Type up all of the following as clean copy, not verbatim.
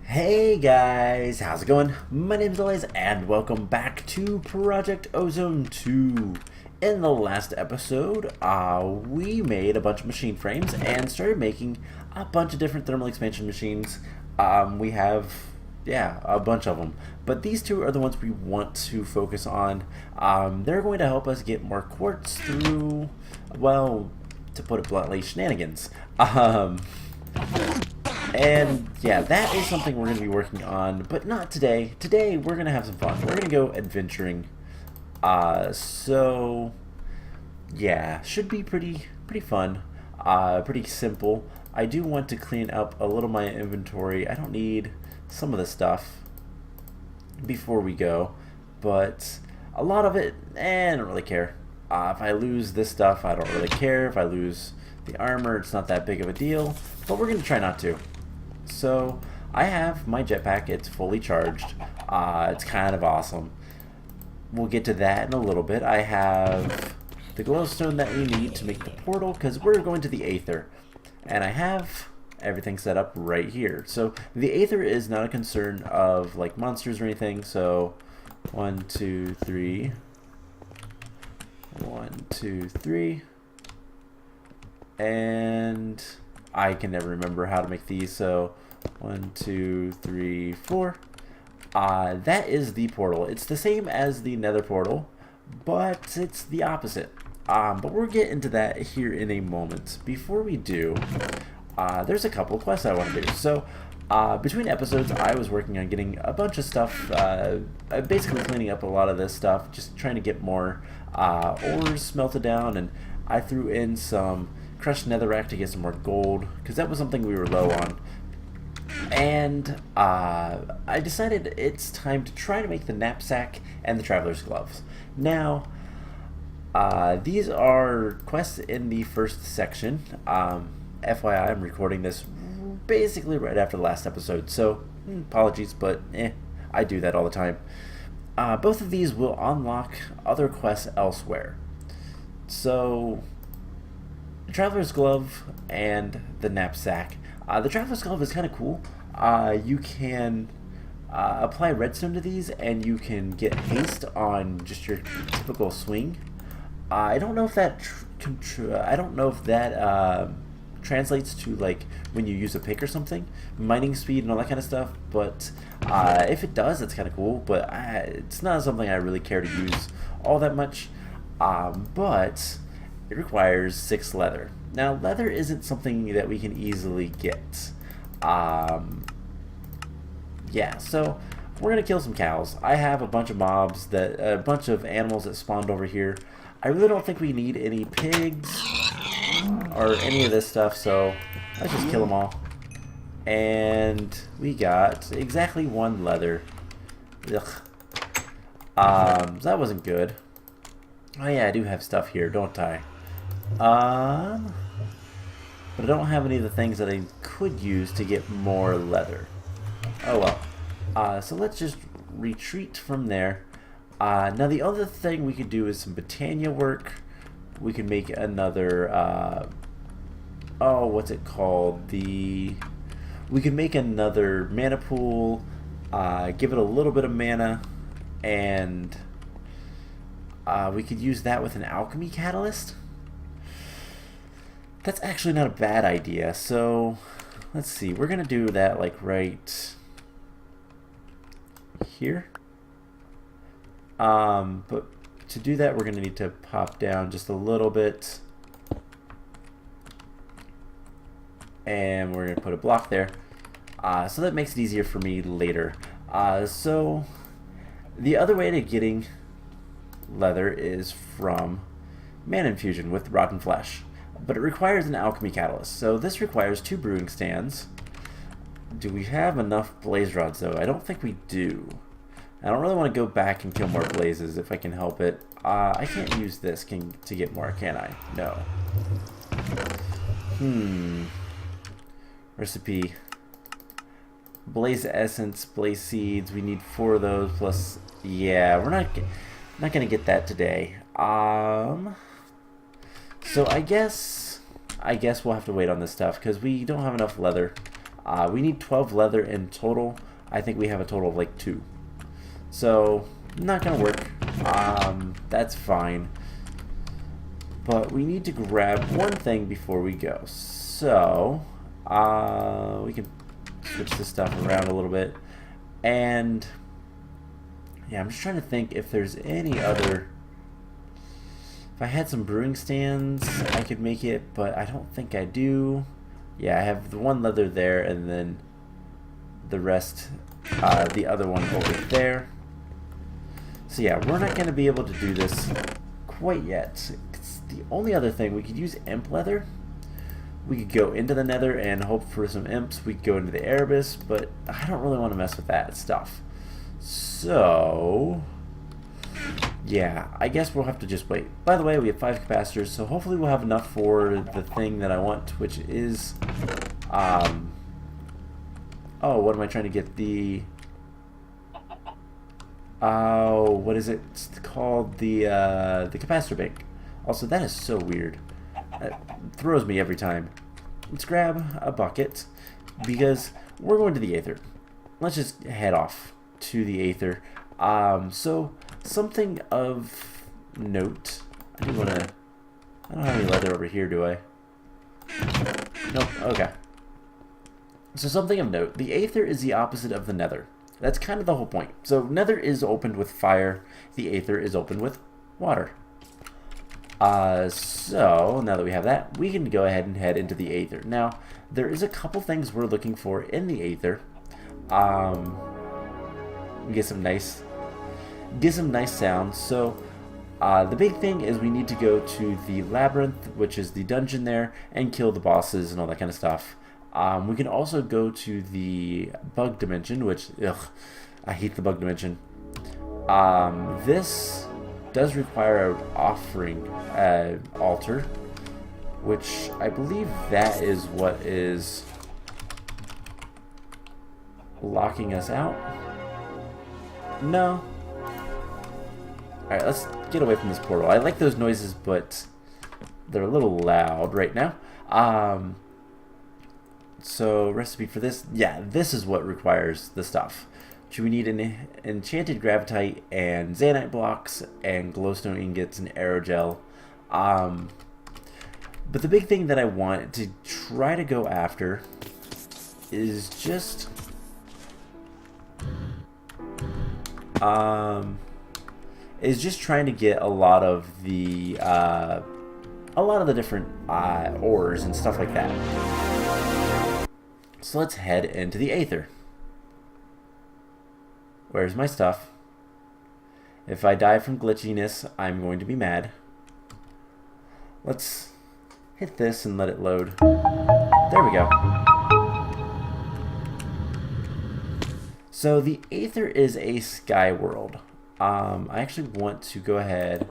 Hey guys, how's it going? My name is Elias and welcome back to Project Ozone 2. In the last episode, we made a bunch of machine frames and started making a bunch of different thermal expansion machines. We have, a bunch of them. But these two are the ones we want to focus on. They're going to help us get more quartz through, well, to put it bluntly, shenanigans. And yeah, that is something we're going to be working on, but not today. Today we're going to have some fun. We're going to go adventuring. So yeah, should be pretty fun. Pretty simple. I do want to clean up a little of my inventory. I don't need some of the stuff before we go, but a lot of it, I don't really care. If I lose this stuff, I don't really care. If I lose the armor, it's not that big of a deal, but we're going to try not to. So I have my jetpack, it's fully charged. It's kind of awesome. We'll get to that in a little bit. I have the glowstone that we need to make the portal because we're going to the Aether. And I have everything set up right here. So the Aether is not a concern of like monsters or anything. So 1, 2, 3. 1, 2, 3. And I can never remember how to make these, so 1, 2, 3, 4. That is the portal. It's the same as the nether portal, but it's the opposite. But we'll get into that here in a moment. Before we do, there's a couple quests I want to do. So between episodes, I was working on getting a bunch of stuff, basically cleaning up a lot of this stuff, just trying to get more ores smelted down, and I threw in some crushed netherrack to get some more gold because that was something we were low on. And I decided it's time to try to make the knapsack and the traveler's gloves. Now these are quests in the first section. FYI, I'm recording this basically right after the last episode, so apologies, but I do that all the time. Both of these will unlock other quests elsewhere. So the Traveler's Glove and the Knapsack. The Traveler's Glove is kind of cool. You can apply redstone to these and you can get haste on just your typical swing. I don't know if that translates to like when you use a pick or something, mining speed and all that kind of stuff, but if it does, it's kind of cool, but it's not something I really care to use all that much. But it requires 6 leather. Now, leather isn't something that we can easily get. Yeah, so we're gonna kill some cows. I have a bunch of a bunch of animals that spawned over here. I really don't think we need any pigs or any of this stuff, so let's just kill them all. And we got exactly 1 leather. Ugh. That wasn't good. Oh yeah, I do have stuff here, don't I? But I don't have any of the things that I could use to get more leather. Oh well. So let's just retreat from there. Now the other thing we could do is some Botania work. We could make another, what's it called? We could make another mana pool, give it a little bit of mana, and we could use that with an alchemy catalyst. That's actually not a bad idea, so let's see, we're gonna do that like right here. But to do that, we're gonna need to pop down just a little bit, and we're gonna put a block there, so that makes it easier for me later. So the other way to getting leather is from mana infusion with rotten flesh, but it requires an alchemy catalyst, so this requires 2 brewing stands. Do we have enough blaze rods though? I don't think we do. I don't really want to go back and kill more blazes if I can help it. I can't use this to get more, can I? No. Recipe. Blaze essence, blaze seeds. We need 4 of those plus. Yeah, we're not gonna get that today. So I guess we'll have to wait on this stuff because we don't have enough leather. We need 12 leather in total. I think we have a total of like 2. So, not gonna work. That's fine. But we need to grab one thing before we go. So, we can switch this stuff around a little bit. And, yeah, I'm just trying to think if there's any other... If I had some brewing stands, I could make it, but I don't think I do. Yeah, I have the one leather there, and then the rest, the other one over there. So yeah, we're not going to be able to do this quite yet. It's the only other thing, we could use imp leather. We could go into the nether and hope for some imps. We could go into the Erebus, but I don't really want to mess with that stuff. So, yeah, I guess we'll have to just wait. By the way, we have 5 capacitors, so hopefully we'll have enough for the thing that I want, which is, oh, what am I trying to get? The, oh, what is it? It's called the capacitor bank. Also, that is so weird. It throws me every time. Let's grab a bucket, because we're going to the Aether. Let's just head off to the Aether. So, something of note. I don't have any leather over here, do I? Nope, okay. So something of note, the Aether is the opposite of the Nether. That's kind of the whole point. So Nether is opened with fire, the Aether is opened with water. So now that we have that, we can go ahead and head into the Aether. Now, there is a couple things we're looking for in the Aether. Get some nice sounds. So the big thing is we need to go to the labyrinth, which is the dungeon there, and kill the bosses and all that kind of stuff. We can also go to the bug dimension, which, ugh, I hate the bug dimension. This does require an offering altar, which I believe that is what is locking us out. No. Alright, let's get away from this portal. I like those noises, but they're a little loud right now. So, recipe for this. Yeah, this is what requires the stuff. So we need an enchanted gravitite and zanite blocks and glowstone ingots and aerogel. But the big thing that I want to try to go after is just... trying to get a lot of the different ores and stuff like that. So let's head into the Aether. Where's my stuff? If I die from glitchiness, I'm going to be mad. Let's hit this and let it load. There we go. So the Aether is a sky world. I actually want to go ahead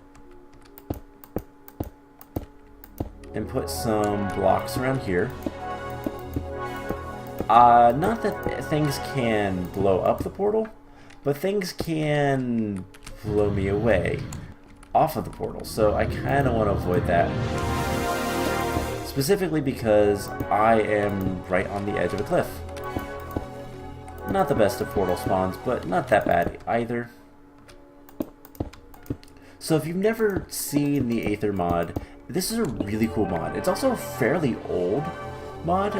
and put some blocks around here. Not that things can blow up the portal, but things can blow me away off of the portal. So I kind of want to avoid that. Specifically because I am right on the edge of a cliff. Not the best of portal spawns, but not that bad either. So if you've never seen the Aether mod, this is a really cool mod. It's also a fairly old mod.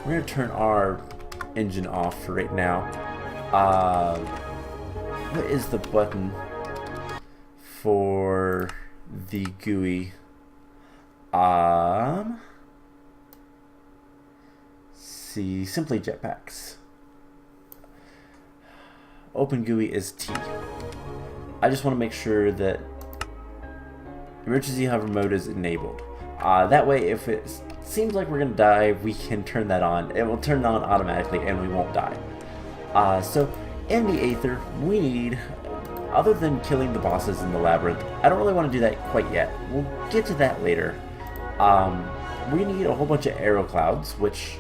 We're going to turn our engine off for right now. What is the button for the GUI? See, simply jetpacks. Open GUI is T. I just want to make sure that emergency hover mode is enabled. That way, if it seems like we're going to die, we can turn that on. It will turn on automatically and we won't die. So, in the Aether, we need, other than killing the bosses in the labyrinth, I don't really want to do that quite yet. We'll get to that later. We need a whole bunch of arrow clouds, which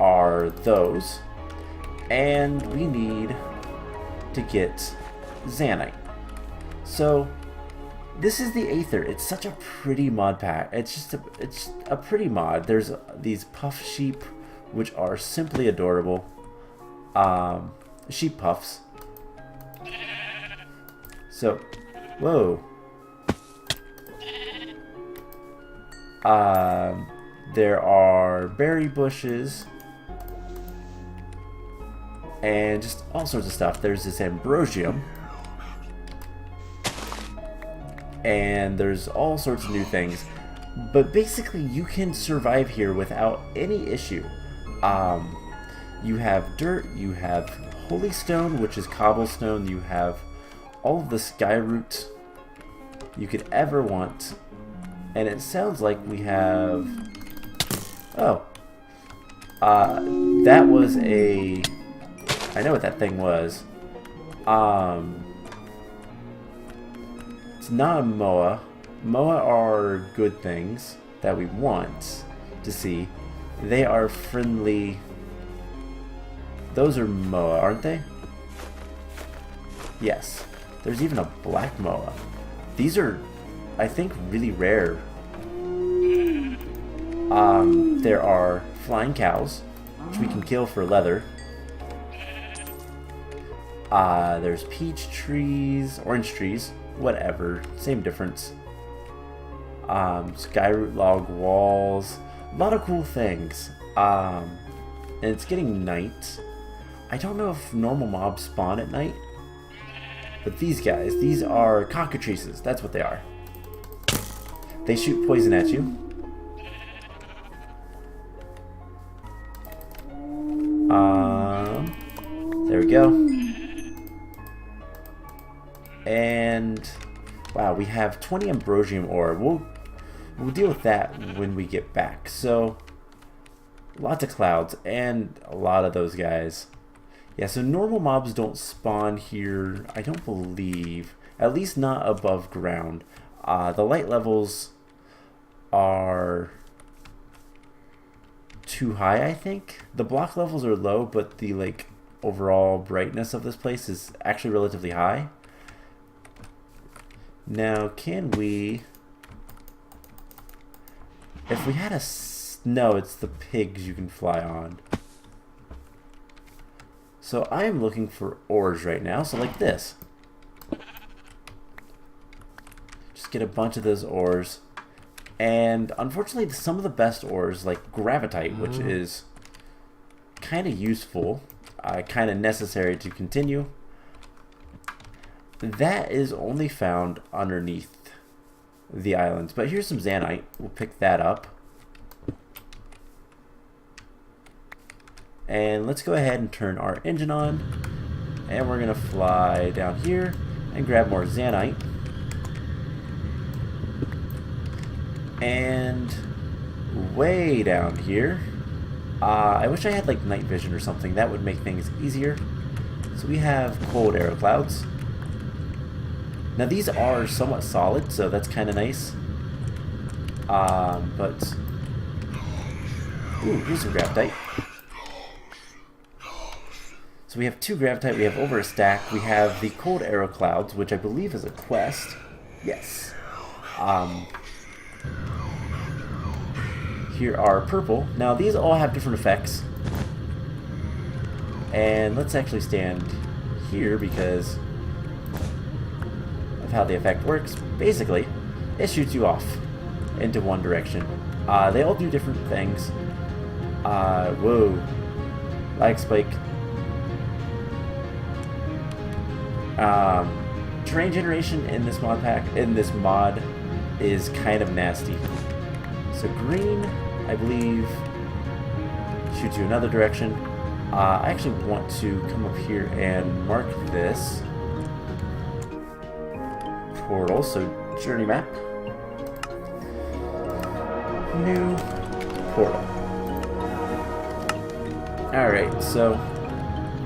are those. And we need to get Zanite. So, This is the Aether. It's such a pretty mod pack. It's a pretty mod. There's these puff sheep, which are simply adorable. Sheep puffs. So, whoa. There are berry bushes and just all sorts of stuff. There's this ambrosium. And there's all sorts of new things, but basically you can survive here without any issue. You have dirt, you have holy stone, which is cobblestone, you have all of the sky root you could ever want, and it sounds like we have, that was a, I know what that thing was. It's not a Moa. Moa are good things that we want to see. They are friendly. Those are Moa, aren't they? Yes. There's even a black Moa. These are, I think, really rare. There are flying cows, which we can kill for leather. There's peach trees, orange trees. Whatever, same difference. Skyroot log walls, a lot of cool things. And it's getting night. I don't know if normal mobs spawn at night, but these guys, these are cockatrices. That's what they are. They shoot poison at you. There we go. And wow, we have 20 ambrosium ore. We'll deal with that when we get back. So lots of clouds and a lot of those guys. Yeah, so normal mobs don't spawn here, I don't believe. At least not above ground. The light levels are too high, I think. The block levels are low, but the like overall brightness of this place is actually relatively high. Now, can we... If we had a... No, it's the pigs you can fly on. So I am looking for ores right now, so like this. Just get a bunch of those ores. And unfortunately, some of the best ores, like gravitite, which is kind of useful, kind of necessary to continue, that is only found underneath the islands. But here's some zanite. We'll pick that up. And let's go ahead and turn our engine on. And we're going to fly down here and grab more zanite. And way down here, I wish I had like night vision or something. That would make things easier. So we have cold arrow clouds. Now these are somewhat solid, so that's kind of nice. But ooh, here's some gravitite. So we have 2 gravitite. We have over a stack. We have the cold arrow clouds, which I believe is a quest. Yes. Here are purple. Now these all have different effects. And let's actually stand here because of how the effect works. Basically, it shoots you off into one direction. They all do different things. Whoa. Lag spike. Terrain generation in this mod is kind of nasty. So green, I believe, shoots you another direction. I actually want to come up here and mark this portal. So journey map, new portal. All right, so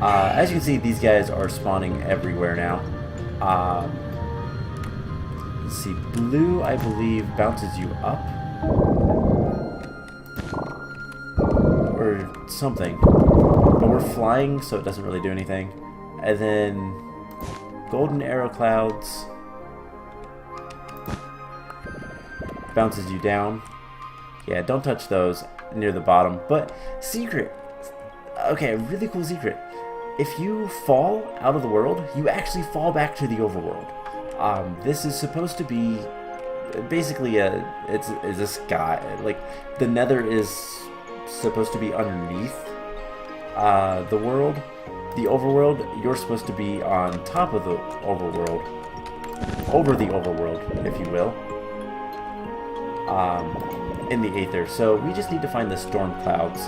as you can see, these guys are spawning everywhere now. Let's see, blue, I believe, bounces you up. Or something. But we're flying, so it doesn't really do anything. And then golden arrow clouds bounces you down. Yeah, don't touch those near the bottom. But secret. Okay, a really cool secret. If you fall out of the world, you actually fall back to the overworld. This is supposed to be basically it's a sky. Like the Nether is supposed to be underneath the world. The overworld, you're supposed to be on top of the overworld, over the overworld, if you will, in the Aether. So we just need to find the storm clouds.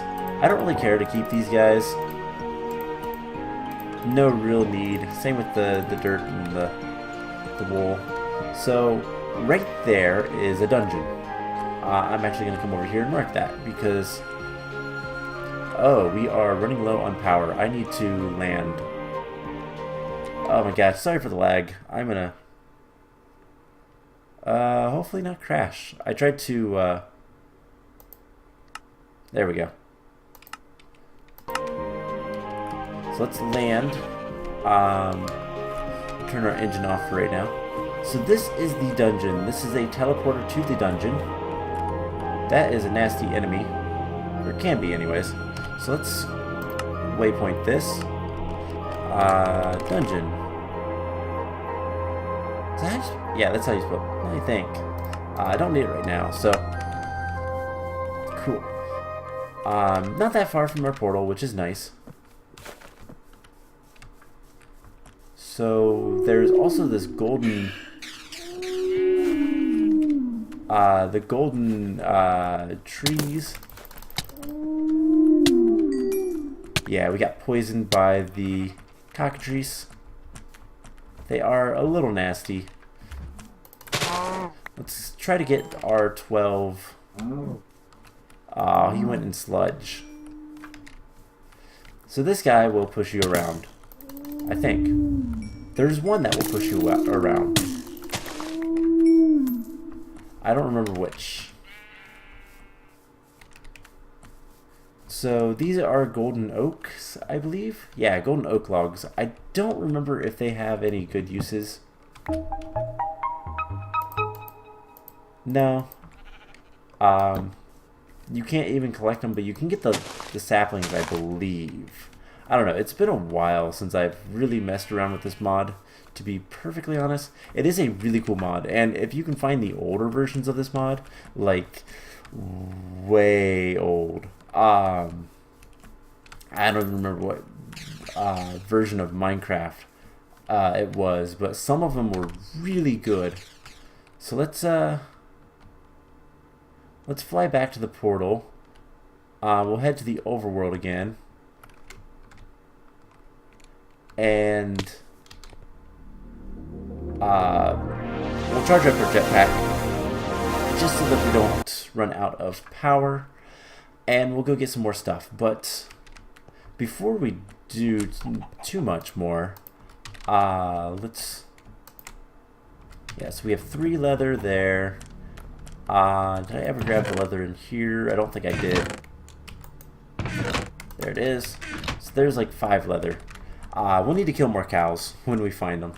I don't really care to keep these guys. No real need. Same with the dirt and the wool. So right there is a dungeon. I'm actually going to come over here and mark that because oh, we are running low on power. I need to land. Oh my gosh, sorry for the lag. I'm gonna hopefully not crash. I tried to there we go. So let's land. Turn our engine off for right now. So this is the dungeon. This is a teleporter to the dungeon. That is a nasty enemy. Or it can be anyways. So let's waypoint this. Dungeon. Is that yeah, that's how you spell it, I think. I don't need it right now, so cool. Not that far from our portal, which is nice. So there's also this golden the golden trees. Yeah, we got poisoned by the cockatrice. They are a little nasty. Let's try to get R12. Oh, he went in sludge. So this guy will push you around, I think. There's one that will push you around. I don't remember which. So these are golden oaks, I believe. Yeah, golden oak logs. I don't remember if they have any good uses. No. You can't even collect them, but you can get the saplings, I believe. I don't know. It's been a while since I've really messed around with this mod, to be perfectly honest. It is a really cool mod, and if you can find the older versions of this mod, like way old, I don't remember what version of Minecraft it was, but some of them were really good. So let's fly back to the portal. We'll head to the overworld again, and we'll charge up our jetpack just so that we don't run out of power. And we'll go get some more stuff. But before we do too much more, let's... Yeah, so we have 3 leather there. Did I ever grab the leather in here? I don't think I did. There it is. So there's like 5 leather. We'll need to kill more cows when we find them.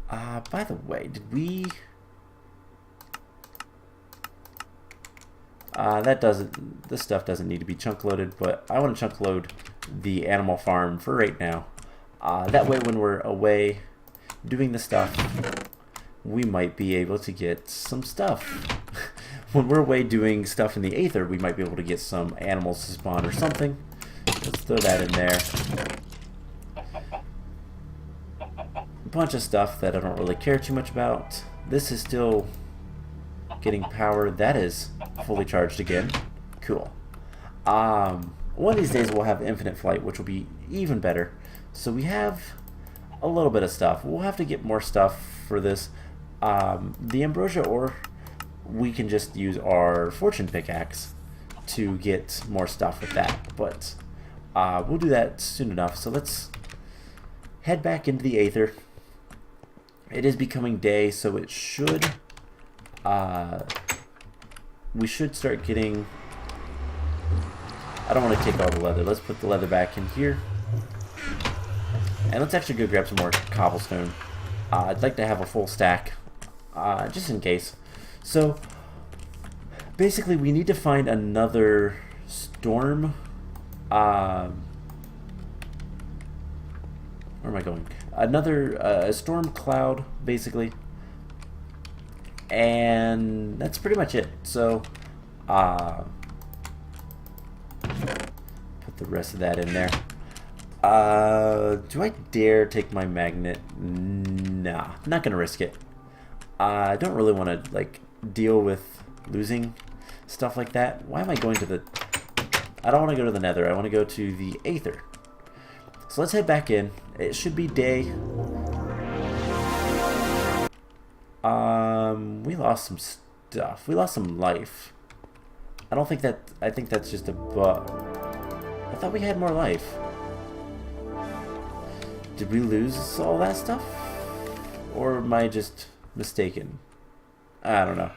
By the way, did we... this stuff doesn't need to be chunk loaded, but I want to chunk load the animal farm for right now. That way when we're away doing the stuff, we might be able to get some stuff. When we're away doing stuff in the Aether, we might be able to get some animals to spawn or something. Let's throw that in there. A bunch of stuff that I don't really care too much about. This is still getting power. That is fully charged again. Cool. One of these days we'll have infinite flight, which will be even better. So we have a little bit of stuff. We'll have to get more stuff for this. The ambrosia ore, we can just use our fortune pickaxe to get more stuff with that. But we'll do that soon enough. So let's head back into the Aether. It is becoming day, so it should... we should start getting... I don't want to take all the leather. Let's put the leather back in here. And let's actually go grab some more cobblestone. I'd like to have a full stack, just in case. So, basically we need to find another storm. Where am I going? Another storm cloud, basically. And that's pretty much it. So, put the rest of that in there. Do I dare take my magnet? Nah, not gonna risk it. I don't really want to like deal with losing stuff like that. Why am I going to the... I don't want to go to the nether. I want to go to the Aether. So let's head back in. It should be day. We lost some stuff. We lost some life. I don't think that... I think that's just a bug. I thought we had more life. Did we lose all that stuff? Or am I just mistaken? I don't know.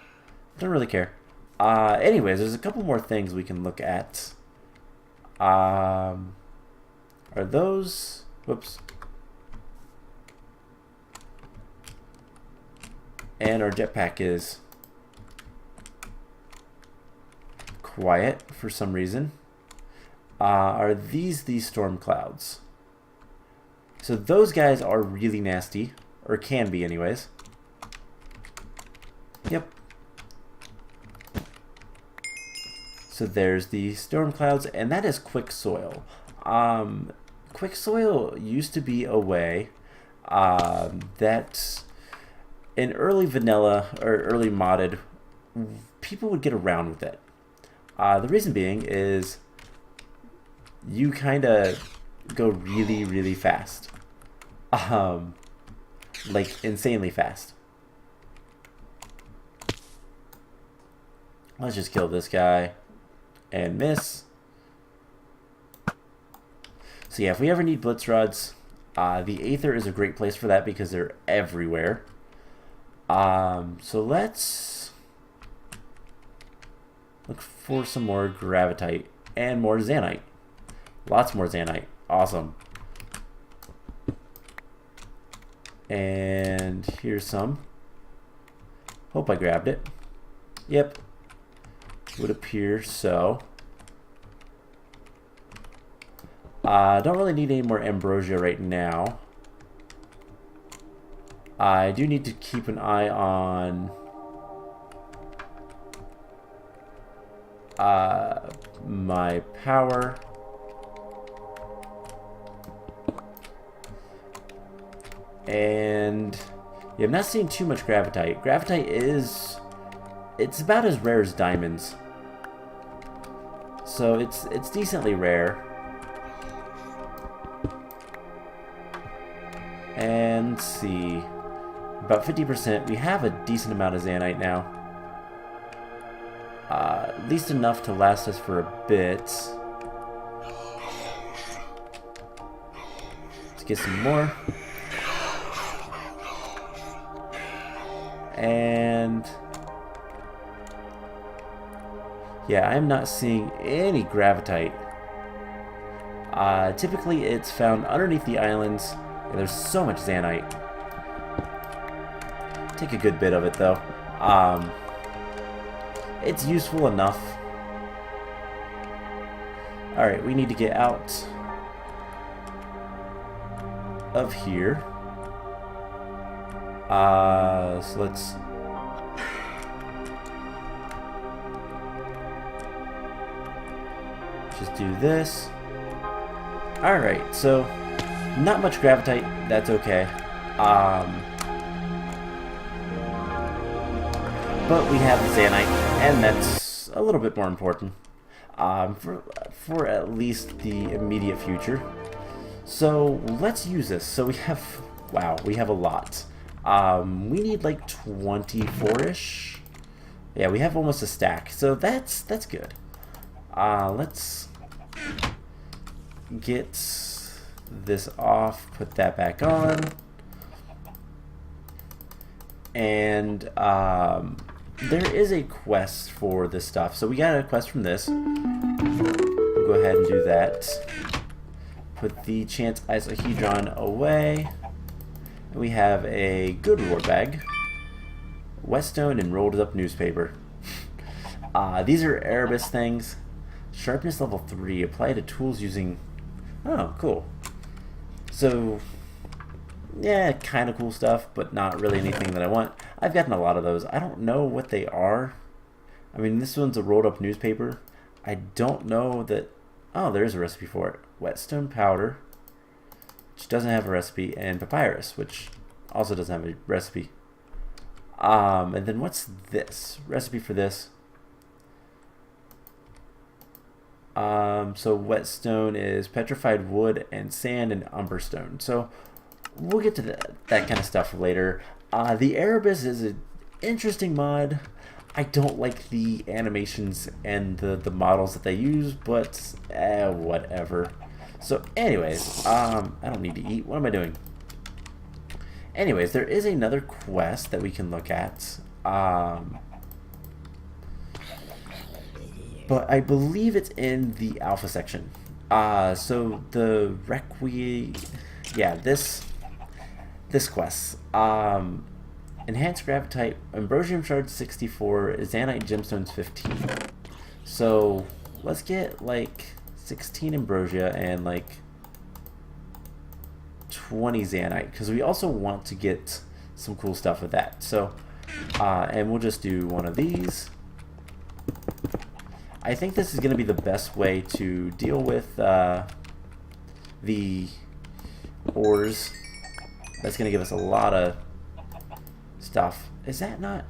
Don't really care. Anyways, there's a couple more things we can look at. Are those... Whoops. And our jetpack is quiet for some reason. Are these storm clouds? So those guys are really nasty. Or can be anyways. Yep. So there's the storm clouds, and that is quick soil. Quick soil used to be a way that in early vanilla or early modded, people would get around with it. The reason being is you kind of go really, really fast. Like insanely fast. Let's just kill this guy and miss. So yeah, if we ever need blitz rods, the Aether is a great place for that because they're everywhere. So let's look for some more gravitite and more zanite. Lots more zanite. Awesome. And here's some. Hope I grabbed it. Yep. Would appear so. Don't really need any more ambrosia right now. I do need to keep an eye on my power. And yeah, I'm not seeing too much gravitite. Gravitite is... it's about as rare as diamonds. So it's decently rare. And let's see. About 50%. We have a decent amount of zanite now. At least enough to last us for a bit. Let's get some more. And yeah, I'm not seeing any gravitite. Typically it's found underneath the islands. And there's so much zanite. Take a good bit of it though. It's useful enough. Alright, we need to get out of here. So let's just do this. Alright, so not much gravitite, that's okay. But we have zanite, and that's a little bit more important. For at least the immediate future. So let's use this. So we have, wow, we have a lot. We need like 24-ish. Yeah, we have almost a stack, so that's good. Let's get this off, put that back on, and there is a quest for this stuff. So we got a quest from this. We'll go ahead and do that. Put the chance isohedron away. We have a good reward bag. Whetstone and rolled up newspaper. These are Erebus things. Sharpness level 3. Apply to tools using... Oh, cool. So, yeah, kind of cool stuff, but not really anything that I want. I've gotten a lot of those. I don't know what they are. I mean, this one's a rolled up newspaper. I don't know that... Oh, there's a recipe for it. Whetstone powder, which doesn't have a recipe, and papyrus, which also doesn't have a recipe. And then what's this? Recipe for this. So whetstone is petrified wood and sand and umberstone. So we'll get to that kind of stuff later. The Erebus is an interesting mod. I don't like the animations and the models that they use, but whatever. So anyways, I don't need to eat. What am I doing? Anyways, there is another quest that we can look at. But I believe it's in the alpha section. So the yeah, this quest. Enhanced Gravitite, Ambrosium Shards 64, Zanite Gemstones 15. So let's get like 16 Ambrosia and like 20 Zanite, because we also want to get some cool stuff with that. So, and we'll just do one of these. I think this is going to be the best way to deal with the ores. That's going to give us a lot of stuff. Is that not?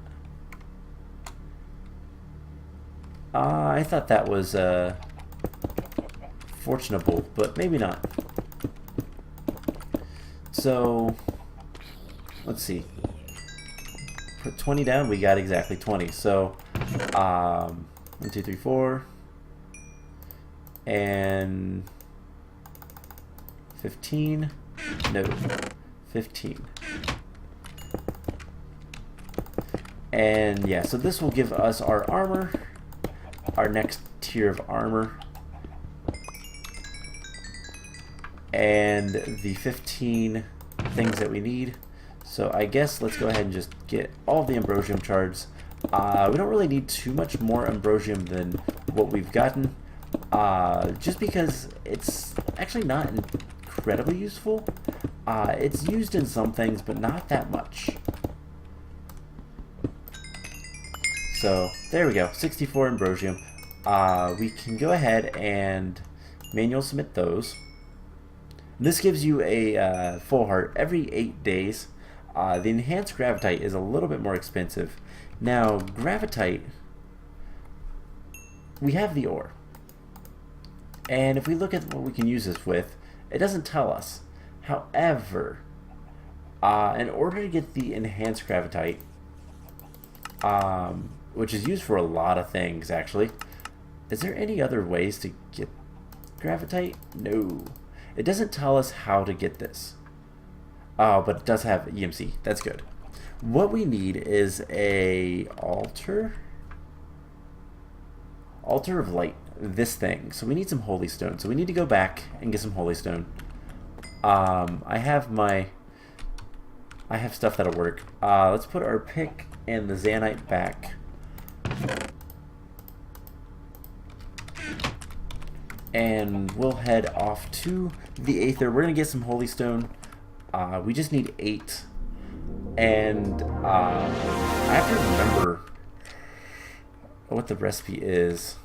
I thought that was fortunable, but maybe not. So, let's see. Put 20 down, we got exactly 20. So, 1, 2, 3, 4, and 15. No, 15. And yeah, so this will give us our armor, our next tier of armor, and the 15 things that we need. So I guess let's go ahead and just get all the Ambrosium shards. We don't really need too much more Ambrosium than what we've gotten, just because it's actually not incredibly useful. It's used in some things, but not that much. So there we go, 64 Ambrosium. We can go ahead and manual submit those. This gives you a full heart every 8 days. The enhanced Gravitite is a little bit more expensive. Now, Gravitite, we have the ore. And if we look at what we can use this with, it doesn't tell us. However, in order to get the enhanced Gravitite, which is used for a lot of things actually, is there any other ways to get Gravitite? No. It doesn't tell us how to get this. But it does have EMC. That's good. What we need is a altar of light. This thing. So we need some holy stone. So we need to go back and get some holy stone. I have stuff that'll work. Let's put our pick and the Zanite back. And we'll head off to the Aether. We're gonna get some holy stone. We just need 8. And I have to remember what the recipe is.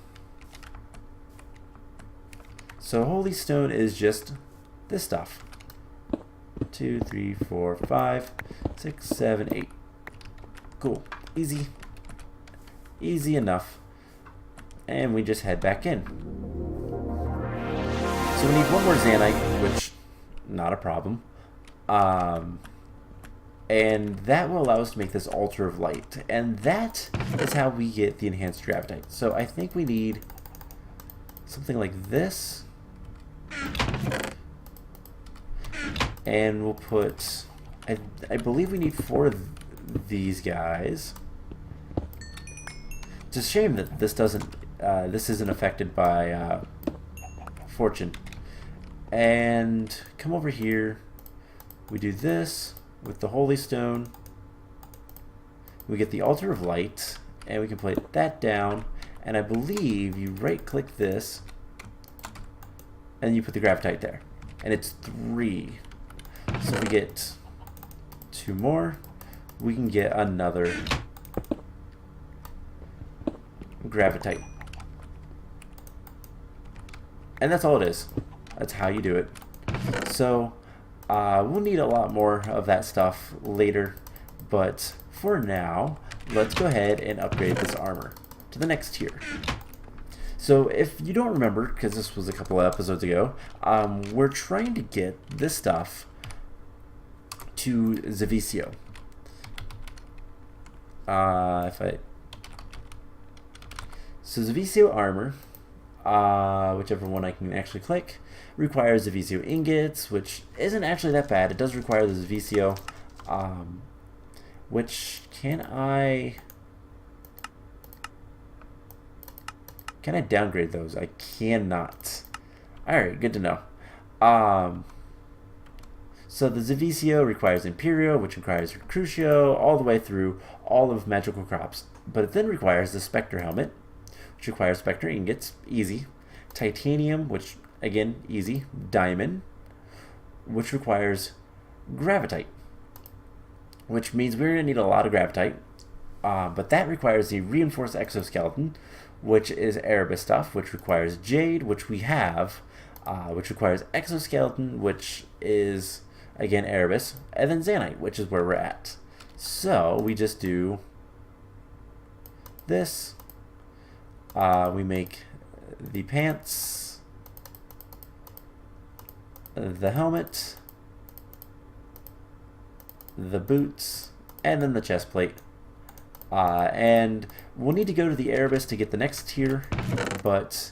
So holy stone is just this stuff. 2, 3, 4, 5, 6, 7, 8. Cool. Easy. Easy enough. And we just head back in. So we need one more Zanite, which, not a problem. And that will allow us to make this altar of light. And that is how we get the enhanced Gravitite. So I think we need something like this. And we'll put, I believe we need 4 of these guys. It's a shame that this isn't affected by fortune. And come over here. We do this with the holy stone. We get the altar of light, and we can put that down. and I believe you right click this and you put the gravitite there, and it's 3. So if we get 2 more, we can get another gravitite. And that's all it is. That's how you do it. So we'll need a lot more of that stuff later, but for now, let's go ahead and upgrade this armor to the next tier. So if you don't remember, because this was a couple of episodes ago, we're trying to get this stuff to Zavicio. So Zavicio armor, whichever one I can actually click, requires Zavicio ingots, which isn't actually that bad. It does require the Zavicio, which can I downgrade those? I cannot. Alright, good to know. So the Zavicio requires Imperio, which requires Crucio, all the way through all of Magical Crops. But it then requires the Spectre Helmet, which requires Spectre Ingots, easy. Titanium, which, again, easy. Diamond, which requires Gravitite, which means we're going to need a lot of Gravitite. But that requires the Reinforced Exoskeleton, which is Erebus stuff, which requires Jade, which we have, which requires Exoskeleton, which is, again, Erebus, and then Zanite, which is where we're at. So we just do this. We make the pants, the helmet, the boots, and then the chest plate. And we'll need to go to the Erebus to get the next tier, but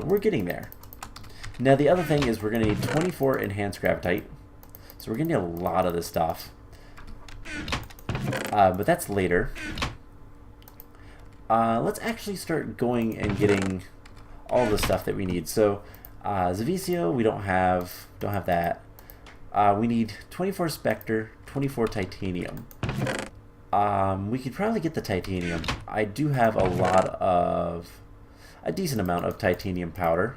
we're getting there. Now the other thing is we're going to need 24 enhanced gravitite, so we're going to need a lot of this stuff. But that's later. Let's actually start going and getting all the stuff that we need. So Zavicio, we don't have that. We need 24 Spectre, 24 Titanium. We could probably get the Titanium. I do have a decent amount of titanium powder.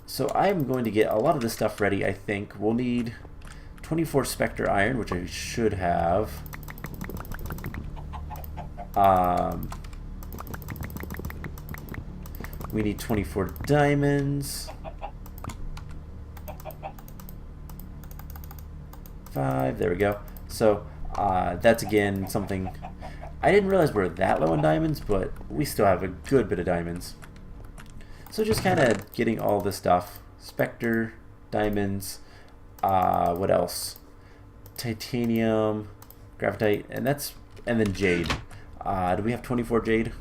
So I'm going to get a lot of this stuff ready, I think. We'll need 24 Spectre Iron, which I should have. We need 24 diamonds. 5, there we go. So that's again something I didn't realize we're that low on diamonds, but we still have a good bit of diamonds. So just kind of getting all this stuff. Spectre, diamonds, what else? Titanium, gravitite, and then jade. Do we have 24 jade?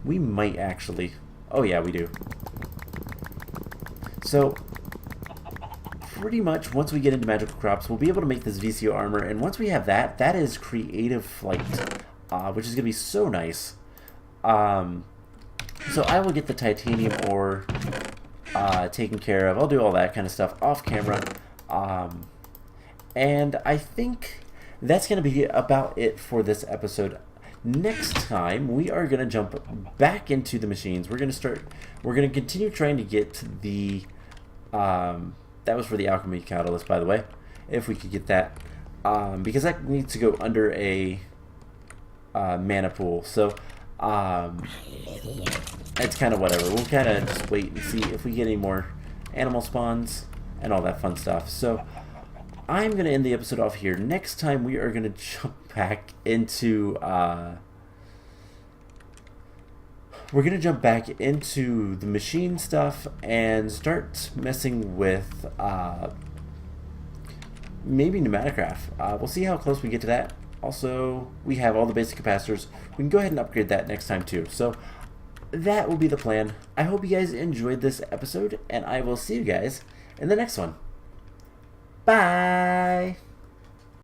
We might actually. Oh yeah, we do. So pretty much once we get into Magical Crops, we'll be able to make this VCO armor, and once we have that, that is Creative Flight, which is going to be so nice. So I will get the titanium ore taken care of. I'll do all that kind of stuff off camera. And I think that's going to be about it for this episode. Next time, we are going to jump back into the machines. We're going to continue trying to get the, that was for the alchemy catalyst, by the way, if we could get that, because that needs to go under a mana pool. So, it's kind of whatever. We'll kind of just wait and see if we get any more animal spawns and all that fun stuff. So I'm going to end the episode off here. Next time we are going to jump back into we're going to jump back into the machine stuff and start messing with maybe pneumaticraft. We'll see how close we get to that. Also, we have all the basic capacitors. We can go ahead and upgrade that next time too. So that will be the plan. I hope you guys enjoyed this episode, and I will see you guys in the next one. Bye!